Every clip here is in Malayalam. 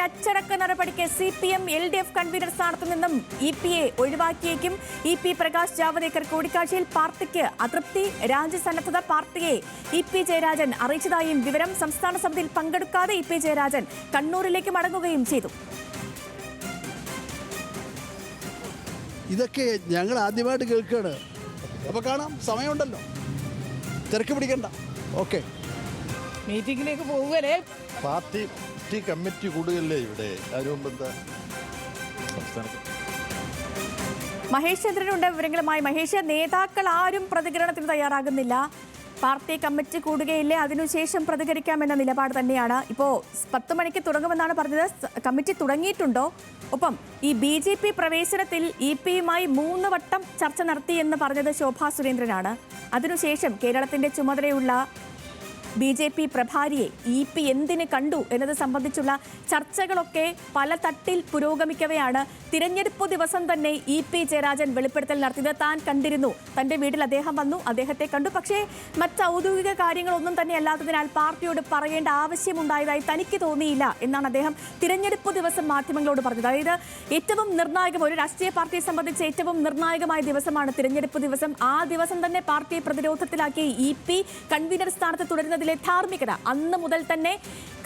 അച്ചടക്ക നടപടിക്ക് CPM LDF കൺവീനർ സ്ഥാനത്തു നിന്നും EP-യെ ഒഴിവാക്കിയേക്കും. EP പ്രകാശ് ജാവദേക്കർ കൂടിക്കാഴ്ചയിൽ പാർട്ടിക്ക് അതൃപ്തി, രാജ്യസന്നദ്ധത പാർട്ടിയെ EP ജയരാജൻ അറിയിച്ചതായും വിവരം. സംസ്ഥാന സമിതിയിൽ പങ്കെടുക്കാതെ EP ജയരാജൻ കണ്ണൂരിലേക്ക് മടങ്ങുകയും ചെയ്തു. ഇതൊക്കെ ഞങ്ങൾ ആദ്യമായിട്ട് കേൾക്കുകയാണ്. അപ്പോൾ കാണാം, സമയമുണ്ടല്ലോ, തിരക്ക് പിടിക്കണ്ട. ഓക്കെ, മീറ്റിംഗിലേക്ക് പോവുകയല്ലേ? പാർട്ടി കമ്മിറ്റി കൂടുകയല്ലേ ഇവിടെ? ആരോപന്ത മഹേഷ് ചന്ദ്രനുണ്ട് വിവരങ്ങളുമായി. മഹേഷ്, നേതാക്കൾ ആരും പ്രതികരണത്തിന് തയ്യാറാകുന്നില്ല. പാർട്ടി കമ്മിറ്റി കൂടുകയില്ലേ, അതിനുശേഷം പ്രതികരിക്കാമെന്ന നിലപാട് തന്നെയാണ്. ഇപ്പോൾ 10 മണിക്ക് തുടങ്ങുമെന്നാണ് പറഞ്ഞത്. കമ്മിറ്റി തുടങ്ങിയിട്ടുണ്ടോ? ഒപ്പം ഈ BJP പ്രവേശനത്തിൽ EP-യുമായി 3 വട്ടം ചർച്ച നടത്തിയെന്ന് പറഞ്ഞത് ശോഭാ സുരേന്ദ്രനാണ്. അതിനുശേഷം കേരളത്തിന്റെ ചുമതലയുള്ള BJP പ്രഭാരിയെ EP എന്തിന് കണ്ടു എന്നത് സംബന്ധിച്ചുള്ള ചർച്ചകളൊക്കെ പല തട്ടിൽ പുരോഗമിക്കവെയാണ് തിരഞ്ഞെടുപ്പ് ദിവസം തന്നെ EP ജയരാജൻ വെളിപ്പെടുത്തൽ നടത്തിയത്. താൻ കണ്ടിരുന്നു, തന്റെ വീട്ടിൽ അദ്ദേഹം വന്നു, അദ്ദേഹത്തെ കണ്ടു, പക്ഷേ മറ്റ് ഔദ്യോഗിക കാര്യങ്ങളൊന്നും തന്നെ അല്ലാത്തതിനാൽ പാർട്ടിയോട് പറയേണ്ട ആവശ്യമുണ്ടായതായി തനിക്ക് തോന്നിയില്ല എന്നാണ് അദ്ദേഹം തിരഞ്ഞെടുപ്പ് ദിവസം മാധ്യമങ്ങളോട് പറഞ്ഞത്. അതായത് ഏറ്റവും നിർണായകം, ഒരു രാഷ്ട്രീയ പാർട്ടിയെ സംബന്ധിച്ച് ഏറ്റവും നിർണായകമായ ദിവസമാണ് തിരഞ്ഞെടുപ്പ് ദിവസം. ആ ദിവസം തന്നെ പാർട്ടിയെ പ്രതിരോധത്തിലാക്കി EP കൺവീനർ സ്ഥാനത്ത് തുടരുന്നത് ധാർമ്മികത അന്ന് മുതൽ തന്നെ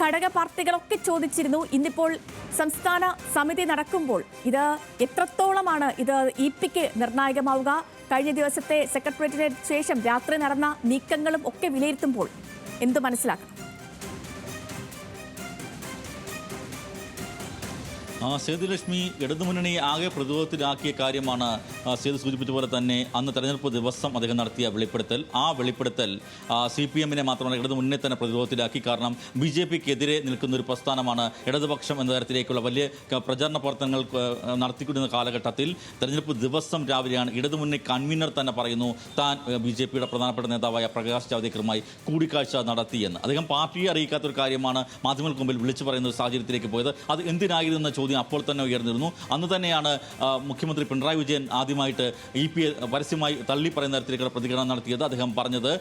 ഘടക പാർട്ടികളൊക്കെ ചോദിച്ചിരുന്നു. ഇന്നിപ്പോൾ സംസ്ഥാന സമിതി നടക്കുമ്പോൾ ഇത് എത്രത്തോളമാണ് ഇത് EP-ക്ക് നിർണായകമാവുക? കഴിഞ്ഞ ദിവസത്തെ സെക്രട്ടേറിയറ്റിന് ശേഷം രാത്രി നടന്ന നീക്കങ്ങളും ഒക്കെ വിലയിരുത്തുമ്പോൾ എന്തു മനസ്സിലാക്കണം? സേതുലക്ഷ്മി, ഇടതുമുന്നണിയെ ആകെ പ്രതിരോധത്തിലാക്കിയ കാര്യമാണ് സേതു സൂചിപ്പിച്ച പോലെ തന്നെ അന്ന് തെരഞ്ഞെടുപ്പ് ദിവസം അദ്ദേഹം നടത്തിയ വെളിപ്പെടുത്തൽ. ആ വെളിപ്പെടുത്തൽ CPM-നെ മാത്രമല്ല ഇടതുമുന്നണിയെ തന്നെ പ്രതിരോധത്തിലാക്കി. കാരണം BJP-ക്കെതിരെ നിൽക്കുന്ന ഒരു പ്രസ്ഥാനമാണ് ഇടതുപക്ഷം എന്ന തരത്തിലേക്കുള്ള വലിയ പ്രചാരണ പ്രവർത്തനങ്ങൾ നടത്തിക്കൊണ്ടിരുന്ന കാലഘട്ടത്തിൽ തെരഞ്ഞെടുപ്പ് ദിവസം രാവിലെയാണ് ഇടതുമുന്നണി കൺവീനർ തന്നെ പറയുന്നു താൻ BJP-യുടെ പ്രധാനപ്പെട്ട നേതാവായ പ്രകാശ് ജാവദേക്കറുമായി കൂടിക്കാഴ്ച നടത്തിയെന്ന്. അദ്ദേഹം പാർട്ടിയെ അറിയിക്കാത്തൊരു കാര്യമാണ് മാധ്യമങ്ങൾക്ക് മുമ്പിൽ വിളിച്ചു പറയുന്ന ഒരു സാഹചര്യത്തിലേക്ക് പോയത്. അത് എന്തിനായിരുന്നു ചോദ്യം അപ്പോൾ തന്നെ ഉയർന്നിരുന്നു. അന്ന് തന്നെയാണ് മുഖ്യമന്ത്രി പിണറായി വിജയൻ ആദ്യമായിട്ട് EP-യെ പരസ്യമായി തള്ളി പറയുന്ന തരത്തിലേക്കുള്ള പ്രതികരണം നടത്തിയത്. അദ്ദേഹം പറഞ്ഞത്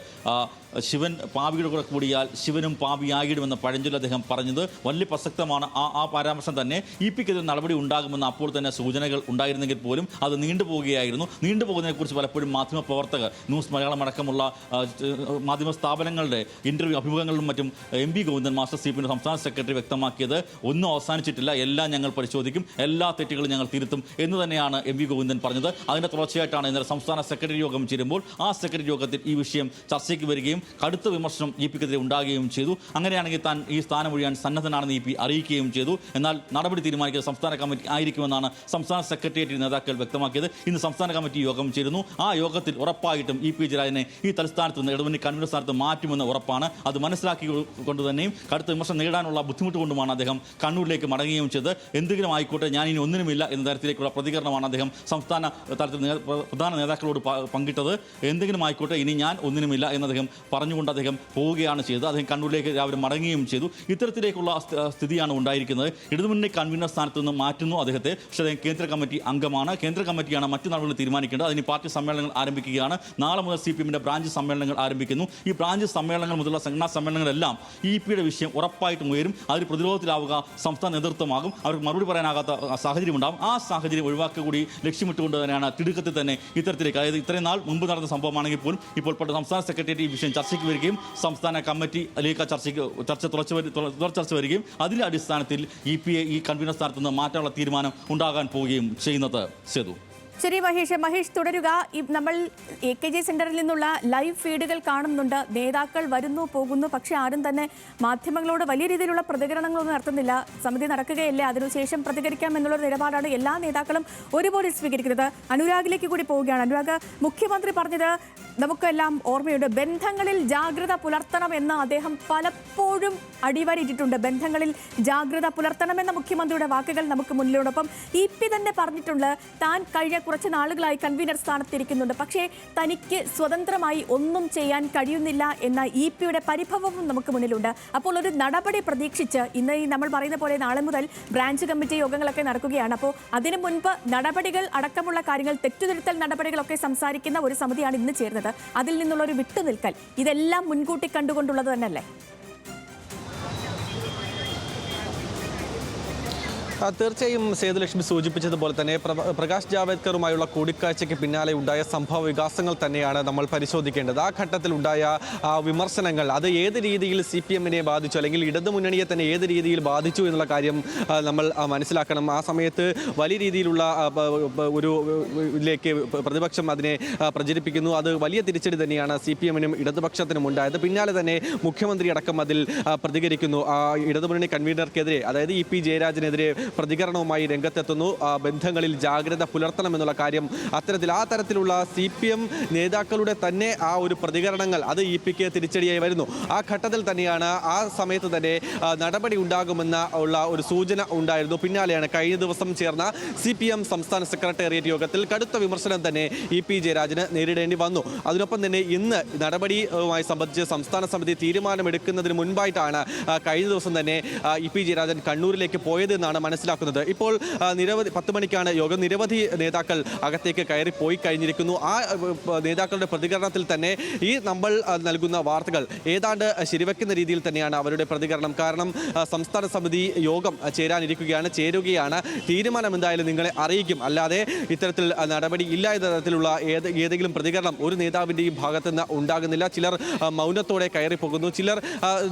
ശിവൻ പാപിയുടെ കൂടെ കൂടിയാൽ ശിവനും പാപിയായിടുമെന്ന പഴഞ്ചൊല്ല് അദ്ദേഹം പറഞ്ഞത് വലിയ പ്രസക്തമാണ്. ആ പരാമർശം തന്നെ EP-ക്കെതിരെ നടപടി ഉണ്ടാകുമെന്ന് അപ്പോൾ തന്നെ സൂചനകൾ ഉണ്ടായിരുന്നെങ്കിൽ പോലും അത് നീണ്ടുപോകുകയായിരുന്നു. നീണ്ടുപോകുന്നതിനെക്കുറിച്ച് പലപ്പോഴും മാധ്യമ പ്രവർത്തകർ, ന്യൂസ് മലയാളം അടക്കമുള്ള മാധ്യമ സ്ഥാപനങ്ങളുടെ ഇന്റർവ്യൂ അഭിമുഖങ്ങളിലും മറ്റും MP ഗോവിന്ദൻ മാസ്റ്റർ CPM സംസ്ഥാന സെക്രട്ടറി വ്യക്തമാക്കിയത് ഒന്നും അവസാനിച്ചിട്ടില്ല, എല്ലാം ഞങ്ങൾ പരിശോധിക്കും, എല്ലാ തെറ്റുകളും ഞങ്ങൾ തിരുത്തും എന്ന് തന്നെയാണ് MP ഗോവിന്ദൻ പറഞ്ഞത്. അതിന്റെ തുടർച്ചയായിട്ടാണ് ഇന്നലെ സംസ്ഥാന സെക്രട്ടറി യോഗം ചേരുമ്പോൾ ആ സെക്രട്ടറി യോഗത്തിൽ ഈ വിഷയം ചർച്ചയ്ക്ക് വരികയും കടുത്ത വിമർശനം EP-ക്കെതിരെ ഉണ്ടാകുകയും ചെയ്തു. അങ്ങനെയാണെങ്കിൽ താൻ ഈ സ്ഥാനം ഒഴിയാൻ സന്നദ്ധനാണെന്ന് EP അറിയിക്കുകയും ചെയ്തു. എന്നാൽ നടപടി തീരുമാനിക്കുന്നത് സംസ്ഥാന കമ്മിറ്റി ആയിരിക്കുമെന്നാണ് സംസ്ഥാന സെക്രട്ടേറിയറ്റ് നേതാക്കൾ വ്യക്തമാക്കിയത്. ഇന്ന് സംസ്ഥാന കമ്മിറ്റി യോഗം ചേരുന്നു. ആ യോഗത്തിൽ ഉറപ്പായിട്ടും EP ജയരാജനെ ഈ തലസ്ഥാനത്ത് നിന്ന് ഇടതുമുന്നണി കൺവീനർ സ്ഥാനത്ത് മാറ്റുമെന്ന് ഉറപ്പാണ്. അത് മനസ്സിലാക്കിക്കൊണ്ട് തന്നെയും കടുത്ത വിമർശനം നേരിടാനുള്ള ബുദ്ധിമുട്ട് കൊണ്ടുമാണ് അദ്ദേഹം കണ്ണൂരിലേക്ക് മടങ്ങുകയും ചെയ്തത്. എന്തെങ്കിലും ആയിക്കോട്ടെ, ഞാൻ ഇനി ഒന്നിനുമില്ല എന്ന തരത്തിലേക്കുള്ള പ്രതികരണമാണ് അദ്ദേഹം സംസ്ഥാന തലത്തിൽ പ്രധാന നേതാക്കളോട് പങ്കിട്ടത്. എന്തെങ്കിലും ആയിക്കോട്ടെ, ഇനി ഞാൻ ഒന്നിനുമില്ല എന്ന് അദ്ദേഹം പറഞ്ഞുകൊണ്ട് അദ്ദേഹം പോവുകയാണ് ചെയ്തത്. അദ്ദേഹം കണ്ണൂരിലേക്ക് രാവിലെ മടങ്ങുകയും ചെയ്തു. ഇത്തരത്തിലേക്കുള്ള സ്ഥിതിയാണ് ഉണ്ടായിരിക്കുന്നത്. ഇടതുമുന്നണി കൺവീനർ സ്ഥാനത്ത് നിന്ന് മാറ്റുന്നു അദ്ദേഹത്തെ. പക്ഷേ അദ്ദേഹം കേന്ദ്ര കമ്മിറ്റി അംഗമാണ്. കേന്ദ്ര കമ്മിറ്റിയാണ് മറ്റു നടപടികൾ തീരുമാനിക്കേണ്ടത്. അതിന് പാർട്ടി സമ്മേളനങ്ങൾ ആരംഭിക്കുകയാണ്. നാളെ മുതൽ CPM-ന്റെ ബ്രാഞ്ച് സമ്മേളനങ്ങൾ ആരംഭിക്കുന്നു. ഈ ബ്രാഞ്ച് സമ്മേളനങ്ങൾ മുതലുള്ള സംഘടനാ സമ്മേളനങ്ങളെല്ലാം EP-യുടെ വിഷയം ഉറപ്പായിട്ടും ഉയരും. അതിൽ പ്രതിരോധത്തിലാവുക സംസ്ഥാന നേതൃത്വമാകും. അവർക്ക് മറുപടി പറയാനാകാത്ത സാഹചര്യം ഉണ്ടാകും. ആ സാഹചര്യം ഒഴിവാക്കുക കൂടി ലക്ഷ്യമിട്ടുകൊണ്ട് തന്നെയാണ് തിടുക്കത്തിൽ തന്നെ ഇത്തരത്തിലേക്ക്, അതായത് ഇത്രയും നാൾ മുമ്പ് നടന്ന സംഭവമാണെങ്കിൽ പോലും ഇപ്പോൾ സംസ്ഥാന സെക്രട്ടേറിയറ്റ് ഈ വിഷയം ചർച്ചയ്ക്ക് വരികയും സംസ്ഥാന കമ്മിറ്റിയിലേക്ക് തുടർ ചർച്ച വരികയും അതിന്റെ അടിസ്ഥാനത്തിൽ EP-യെ ഈ കൺവീനർ സ്ഥാനത്ത് നിന്ന് മാറ്റാനുള്ള തീരുമാനം ഉണ്ടാകാൻ പോവുകയും ചെയ്യുന്നത്. സേതു. ശരി മഹേഷ് തുടരുക. നമ്മൾ AKG സെന്ററിൽ നിന്നുള്ള ലൈവ് ഫീഡുകൾ കാണുന്നുണ്ട്. നേതാക്കൾ വരുന്നു പോകുന്നു, പക്ഷെ ആരും തന്നെ മാധ്യമങ്ങളോട് വലിയ രീതിയിലുള്ള പ്രതികരണങ്ങളൊന്നും നടത്തുന്നില്ല. സമിതി നടക്കുകയല്ലേ, അതിനുശേഷം പ്രതികരിക്കാം എന്നുള്ള നിലപാടാണ് എല്ലാ നേതാക്കളും ഒരുപോലെ സ്വീകരിക്കുന്നത്. അനുരാഗിലേക്ക് കൂടി പോവുകയാണ്. അനുരാഗ്, മുഖ്യമന്ത്രി പറഞ്ഞത് നമുക്കെല്ലാം ഓർമ്മയുണ്ട്. ബന്ധങ്ങളിൽ ജാഗ്രത പുലർത്തണമെന്ന് അദ്ദേഹം പലപ്പോഴും അടിവരയിട്ടിട്ടുണ്ട്. ബന്ധങ്ങളിൽ ജാഗ്രത പുലർത്തണമെന്ന മുഖ്യമന്ത്രിയുടെ വാക്കുകൾ നമുക്ക് മുന്നിലോടൊപ്പം EP തന്നെ പറഞ്ഞിട്ടുണ്ട് താൻ കഴിഞ്ഞ കുറച്ച് നാളുകളായി കൺവീനർ സ്ഥാനത്തിരിക്കുന്നുണ്ട്, പക്ഷേ തനിക്ക് സ്വതന്ത്രമായി ഒന്നും ചെയ്യാൻ കഴിയുന്നില്ല എന്ന EP-യുടെ പരിഭവവും നമുക്ക് മുന്നിലുണ്ട്. അപ്പോൾ ഒരു നടപടി പ്രതീക്ഷിച്ച് ഇന്ന് നമ്മൾ പറയുന്ന പോലെ നാളെ മുതൽ ബ്രാഞ്ച് കമ്മിറ്റി യോഗങ്ങളൊക്കെ നടക്കുകയാണ്. അപ്പോൾ അതിനു മുൻപ് നടപടികൾ അടക്കമുള്ള കാര്യങ്ങൾ, തെറ്റുതിരുത്തൽ നടപടികളൊക്കെ സംസാരിക്കുന്ന ഒരു സമിതിയാണ് ഇന്ന് ചേർന്നത്. അതിൽ നിന്നുള്ള ഒരു വിട്ടുനിൽക്കൽ ഇതെല്ലാം മുൻകൂട്ടി കണ്ടുകൊണ്ടുള്ളത് തന്നെയല്ലേ? തീർച്ചയായും സേതുലക്ഷ്മി സൂചിപ്പിച്ചതുപോലെ തന്നെ പ്രകാശ് ജാവ്ദേക്കറുമായുള്ള കൂടിക്കാഴ്ചയ്ക്ക് പിന്നാലെ ഉണ്ടായ സംഭവ വികാസങ്ങൾ തന്നെയാണ് നമ്മൾ പരിശോധിക്കേണ്ടത്. ആ ഘട്ടത്തിൽ ഉണ്ടായ വിമർശനങ്ങൾ അത് ഏത് രീതിയിൽ CPM-നെ ബാധിച്ചു, അല്ലെങ്കിൽ ഇടതുമുന്നണിയെ തന്നെ ഏത് രീതിയിൽ ബാധിച്ചു എന്നുള്ള കാര്യം നമ്മൾ മനസ്സിലാക്കണം. ആ സമയത്ത് വലിയ രീതിയിലുള്ള ഒരു ഇതിലേക്ക് പ്രതിപക്ഷം അതിനെ പ്രചരിപ്പിക്കുന്നു. അത് വലിയ തിരിച്ചടി തന്നെയാണ് CPM-നും ഇടതുപക്ഷത്തിനും ഉണ്ടായത്. പിന്നാലെ തന്നെ മുഖ്യമന്ത്രി അടക്കം അതിൽ പ്രതികരിക്കുന്നു. ഇടതുമുന്നണി കൺവീനർക്കെതിരെ, അതായത് EP ജയരാജനെതിരെ പ്രതികരണവുമായി രംഗത്തെത്തുന്നു. ബന്ധങ്ങളിൽ ജാഗ്രത പുലർത്തണമെന്നുള്ള കാര്യം ആ തരത്തിലുള്ള CPM നേതാക്കളുടെ തന്നെ ആ ഒരു പ്രതികരണങ്ങൾ അത് EP-ക്ക് തിരിച്ചടിയായി വരുന്നു. ആ ഘട്ടത്തിൽ തന്നെയാണ്, ആ സമയത്ത് തന്നെ നടപടി ഉണ്ടാകുമെന്ന ഉള്ള ഒരു സൂചന ഉണ്ടായിരുന്നു. പിന്നാലെയാണ് കഴിഞ്ഞ ദിവസം ചേർന്ന CPM സംസ്ഥാന സെക്രട്ടേറിയറ്റ് യോഗത്തിൽ കടുത്ത വിമർശനം തന്നെ EP ജയരാജന് നേരിടേണ്ടി വന്നു. അതിനൊപ്പം തന്നെ ഇന്ന് നടപടിയുമായി സംബന്ധിച്ച് സംസ്ഥാന സമിതി തീരുമാനമെടുക്കുന്നതിന് മുൻപായിട്ടാണ് കഴിഞ്ഞ ദിവസം തന്നെ EP ജയരാജൻ കണ്ണൂരിലേക്ക് പോയതെന്നാണ് മനസ്സിലാക്കുന്നത്. ഇപ്പോൾ 10 മണിക്കാണ് യോഗം. നിരവധി നേതാക്കൾ അകത്തേക്ക് കയറി പോയി കഴിഞ്ഞിരിക്കുന്നു. ആ നേതാക്കളുടെ പ്രതികരണത്തിൽ തന്നെ ഈ നമ്മൾ നൽകുന്ന വാർത്തകൾ ഏതാണ്ട് ശരിവെക്കുന്ന രീതിയിൽ തന്നെയാണ് അവരുടെ പ്രതികരണം. കാരണം സംസ്ഥാന സമിതി യോഗം ചേരുകയാണ്. തീരുമാനം എന്തായാലും നിങ്ങളെ അറിയിക്കും, അല്ലാതെ ഇത്തരത്തിൽ നടപടി ഇല്ല എന്ന തരത്തിലുള്ള ഏതെങ്കിലും പ്രതികരണം ഒരു നേതാവിൻ്റെയും ഭാഗത്തു നിന്ന് ഉണ്ടാകുന്നില്ല. ചിലർ മൗനത്തോടെ കയറിപ്പോകുന്നു, ചിലർ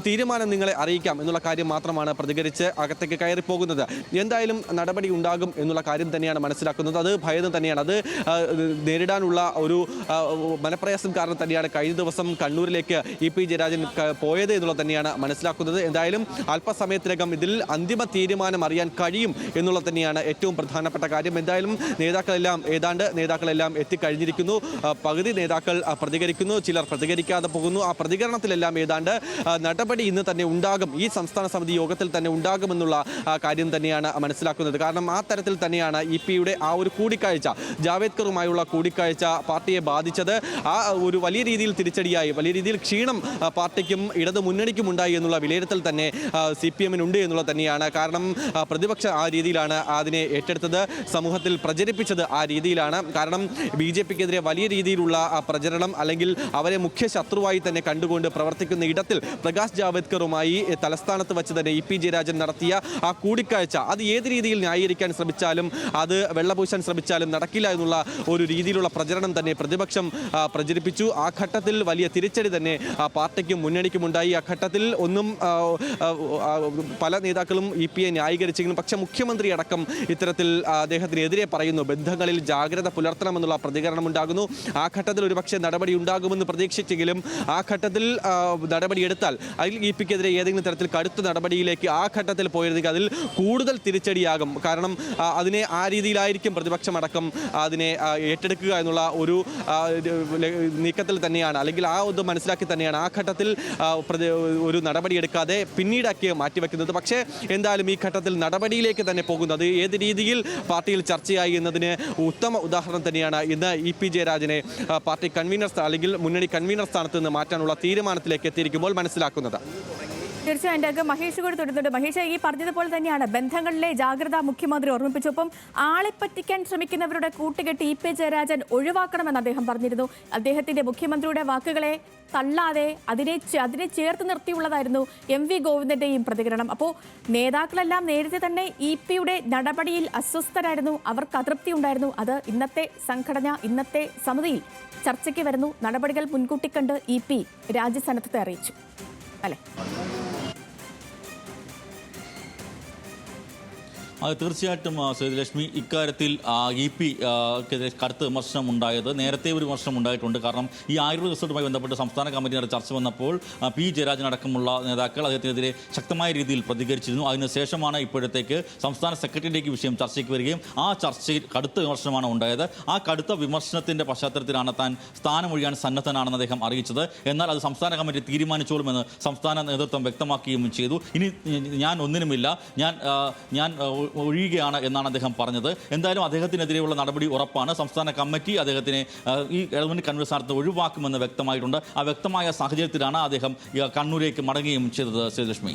തീരുമാനം നിങ്ങളെ അറിയിക്കാം എന്നുള്ള കാര്യം മാത്രമാണ് പ്രതികരിച്ച് അകത്തേക്ക് കയറിപ്പോകുന്നത്. എന്തായാലും നടപടി ഉണ്ടാകും എന്നുള്ള കാര്യം തന്നെയാണ് മനസ്സിലാക്കുന്നത്. അത് ഭയം തന്നെയാണ്. അത് നേരിടാനുള്ള ഒരു മനപ്രയാസം കാരണം തന്നെയാണ് കഴിഞ്ഞ ദിവസം കണ്ണൂരിലേക്ക് EP ജയരാജൻ പോയത് എന്നുള്ളത് തന്നെയാണ് മനസ്സിലാക്കുന്നത്. എന്തായാലും അല്പസമയത്തിനകം ഇതിൽ അന്തിമ തീരുമാനം അറിയാൻ കഴിയും എന്നുള്ളത് തന്നെയാണ് ഏറ്റവും പ്രധാനപ്പെട്ട കാര്യം. എന്തായാലും നേതാക്കളെല്ലാം എത്തിക്കഴിഞ്ഞിരിക്കുന്നു. പകുതി നേതാക്കൾ പ്രതികരിക്കുന്നു, ചിലർ പ്രതികരിക്കാതെ പോകുന്നു. ആ പ്രതികരണത്തിലെല്ലാം ഏതാണ്ട് നടപടി ഇന്ന് തന്നെ ഉണ്ടാകും, ഈ സംസ്ഥാന സമിതി യോഗത്തിൽ തന്നെ ഉണ്ടാകുമെന്നുള്ള കാര്യം തന്നെയാണ് മനസ്സിലാക്കുന്നത്. കാരണം ആ തരത്തിൽ തന്നെയാണ് EP-യുടെ ആ ഒരു കൂടിക്കാഴ്ച, ജാവേദ്കറുമായുള്ള കൂടിക്കാഴ്ച പാർട്ടിയെ ബാധിച്ചത്. ആ ഒരു വലിയ രീതിയിൽ തിരിച്ചടിയായി, വലിയ രീതിയിൽ ക്ഷീണം പാർട്ടിക്കും ഇടതു മുന്നണിക്കും ഉണ്ടായി എന്നുള്ള വിലയിരുത്തൽ തന്നെ CPM-നുണ്ട് എന്നുള്ളത് തന്നെയാണ്. കാരണം പ്രതിപക്ഷം ആ രീതിയിലാണ് അതിനെ ഏറ്റെടുത്തത്, സമൂഹത്തിൽ പ്രചരിപ്പിച്ചത് ആ രീതിയിലാണ്. കാരണം BJP-ക്കെതിരെ വലിയ രീതിയിലുള്ള പ്രചരണം, അല്ലെങ്കിൽ അവരെ മുഖ്യ ശത്രുവായി തന്നെ കണ്ടുകൊണ്ട് പ്രവർത്തിക്കുന്ന ഇടത്തിൽ പ്രകാശ് ജാവ്ദേക്കറുമായി തലസ്ഥാനത്ത് വെച്ച് തന്നെ EP ജയരാജൻ നടത്തിയ ആ കൂടിക്കാഴ്ച അത് ഏത് രീതിയിൽ ന്യായീകരിക്കാൻ ശ്രമിച്ചാലും, അത് വെള്ളപൂശാൻ ശ്രമിച്ചാലും നടക്കില്ല എന്നുള്ള ഒരു രീതിയിലുള്ള പ്രചരണം തന്നെ പ്രതിപക്ഷം പ്രചരിപ്പിച്ചു. ആ ഘട്ടത്തിൽ വലിയ തിരിച്ചടി തന്നെ പാർട്ടിക്കും മുന്നണിക്കും ഉണ്ടായി. ആ ഘട്ടത്തിൽ പല നേതാക്കളും EP-യെ ന്യായീകരിച്ചെങ്കിലും പക്ഷേ മുഖ്യമന്ത്രി അടക്കം ഇത്തരത്തിൽ അദ്ദേഹത്തിനെതിരെ പറയുന്നു. ബന്ധങ്ങളിൽ ജാഗ്രത പുലർത്തണമെന്നുള്ള പ്രതികരണം ഉണ്ടാകുന്നു. ആ ഘട്ടത്തിൽ ഒരുപക്ഷെ നടപടി ഉണ്ടാകുമെന്ന് പ്രതീക്ഷിച്ചെങ്കിലും ആ ഘട്ടത്തിൽ നടപടിയെടുത്താൽ അതിൽ EP-ക്കെതിരെ ഏതെങ്കിലും തരത്തിൽ കടുത്ത നടപടിയിലേക്ക് ആ ഘട്ടത്തിൽ പോയിരുന്നെങ്കിൽ അതിൽ കൂടുതൽ തിരിച്ചടിയാകും. കാരണം അതിനെ ആ രീതിയിലായിരിക്കും പ്രതിപക്ഷമടക്കം അതിനെ ഏറ്റെടുക്കുക എന്നുള്ള ഒരു നീക്കത്തിൽ തന്നെയാണ്, അല്ലെങ്കിൽ ആ ഒന്ന് മനസ്സിലാക്കി തന്നെയാണ് ആ ഘട്ടത്തിൽ ഒരു നടപടിയെടുക്കാതെ പിന്നീടാക്കി മാറ്റിവെക്കുന്നത്. പക്ഷേ എന്തായാലും ഈ ഘട്ടത്തിൽ നടപടിയിലേക്ക് തന്നെ പോകുന്നത് ഏത് രീതിയിൽ പാർട്ടിയിൽ ചർച്ചയായി എന്നതിന് ഉത്തമ ഉദാഹരണം തന്നെയാണ് ഇന്ന് EP ജയരാജനെ പാർട്ടി കൺവീനർ അല്ലെങ്കിൽ മുന്നണി കൺവീനർ സ്ഥാനത്ത് നിന്ന് മാറ്റാനുള്ള തീരുമാനത്തിലേക്ക് എത്തിയിരിക്കുമ്പോൾ മനസ്സിലാക്കുന്നത്. തീർച്ചയായും എൻ്റെ മഹേഷ് കൂടി തുടരുന്നുണ്ട്. മഹേഷ്, ഈ പറഞ്ഞതുപോലെ തന്നെയാണ് ബന്ധങ്ങളിലെ ജാഗ്രത മുഖ്യമന്ത്രി ഓർമ്മിപ്പിച്ചു. ഒപ്പം ആളെ പറ്റിക്കാൻ ശ്രമിക്കുന്നവരുടെ കൂട്ടുകെട്ട് EP ജയരാജൻ ഒഴിവാക്കണമെന്ന് അദ്ദേഹം പറഞ്ഞിരുന്നു. അദ്ദേഹത്തിന്റെ മുഖ്യമന്ത്രിയുടെ വാക്കുകളെ തള്ളാതെ അതിനെ ചേർത്ത് നിർത്തിയുള്ളതായിരുന്നു MV ഗോവിന്ദന്റെയും പ്രതികരണം. അപ്പോൾ നേതാക്കളെല്ലാം നേരത്തെ തന്നെ EP-യുടെ നടപടിയിൽ അസ്വസ്ഥരായിരുന്നു, അവർക്ക് അതൃപ്തി ഉണ്ടായിരുന്നു. അത് ഇന്നത്തെ സംഘടന, ഇന്നത്തെ സമിതിയിൽ ചർച്ചയ്ക്ക് വരുന്നു. നടപടികൾ മുൻകൂട്ടി കണ്ട് EP രാജ്യസന്നദ്ധത്തെ അറിയിച്ചു അല്ലേ? അത് തീർച്ചയായിട്ടും സേതുലക്ഷ്മി, ഇക്കാര്യത്തിൽ EP-ക്കെതിരെ കടുത്ത വിമർശനം ഉണ്ടായത് നേരത്തെ ഒരു വിമർശനം ഉണ്ടായിട്ടുണ്ട്. കാരണം ഈ ആയുർവേദ റിസോർട്ടുമായി ബന്ധപ്പെട്ട് സംസ്ഥാന കമ്മിറ്റിയുടെ ചർച്ച വന്നപ്പോൾ P ജയരാജൻ അടക്കമുള്ള നേതാക്കൾ അദ്ദേഹത്തിനെതിരെ ശക്തമായ രീതിയിൽ പ്രതികരിച്ചിരുന്നു. അതിനുശേഷമാണ് ഇപ്പോഴത്തേക്ക് സംസ്ഥാന സെക്രട്ടറിയിലേക്ക് വിഷയം ചർച്ചയ്ക്ക് വരികയും ആ ചർച്ചയിൽ കടുത്ത വിമർശനമാണ് ഉണ്ടായത്. ആ കടുത്ത വിമർശനത്തിൻ്റെ പശ്ചാത്തലത്തിലാണ് താൻ സ്ഥാനമൊഴിയാൻ സന്നദ്ധനാണെന്ന് അദ്ദേഹം അറിയിച്ചത്. എന്നാൽ അത് സംസ്ഥാന കമ്മിറ്റി തീരുമാനിച്ചോളുമെന്ന് സംസ്ഥാന നേതൃത്വം വ്യക്തമാക്കുകയും ചെയ്തു. ഇനി ഞാൻ ഒന്നിനുമില്ല, ഞാൻ ഒഴിയുകയാണ് എന്നാണ് അദ്ദേഹം പറഞ്ഞത്. എന്തായാലും അദ്ദേഹത്തിനെതിരെയുള്ള നടപടി ഉറപ്പാണ്. സംസ്ഥാന കമ്മിറ്റി അദ്ദേഹത്തിനെ ഈ ഇടതുമുന്നണി കൺവീനർ സ്ഥാനത്ത് ഒഴിവാക്കുമെന്ന് വ്യക്തമായിട്ടുണ്ട്. ആ വ്യക്തമായ സാഹചര്യത്തിലാണ് അദ്ദേഹം കണ്ണൂരേക്ക് മടങ്ങുകയും ചെയ്തത്. ശ്രീലക്ഷ്മി.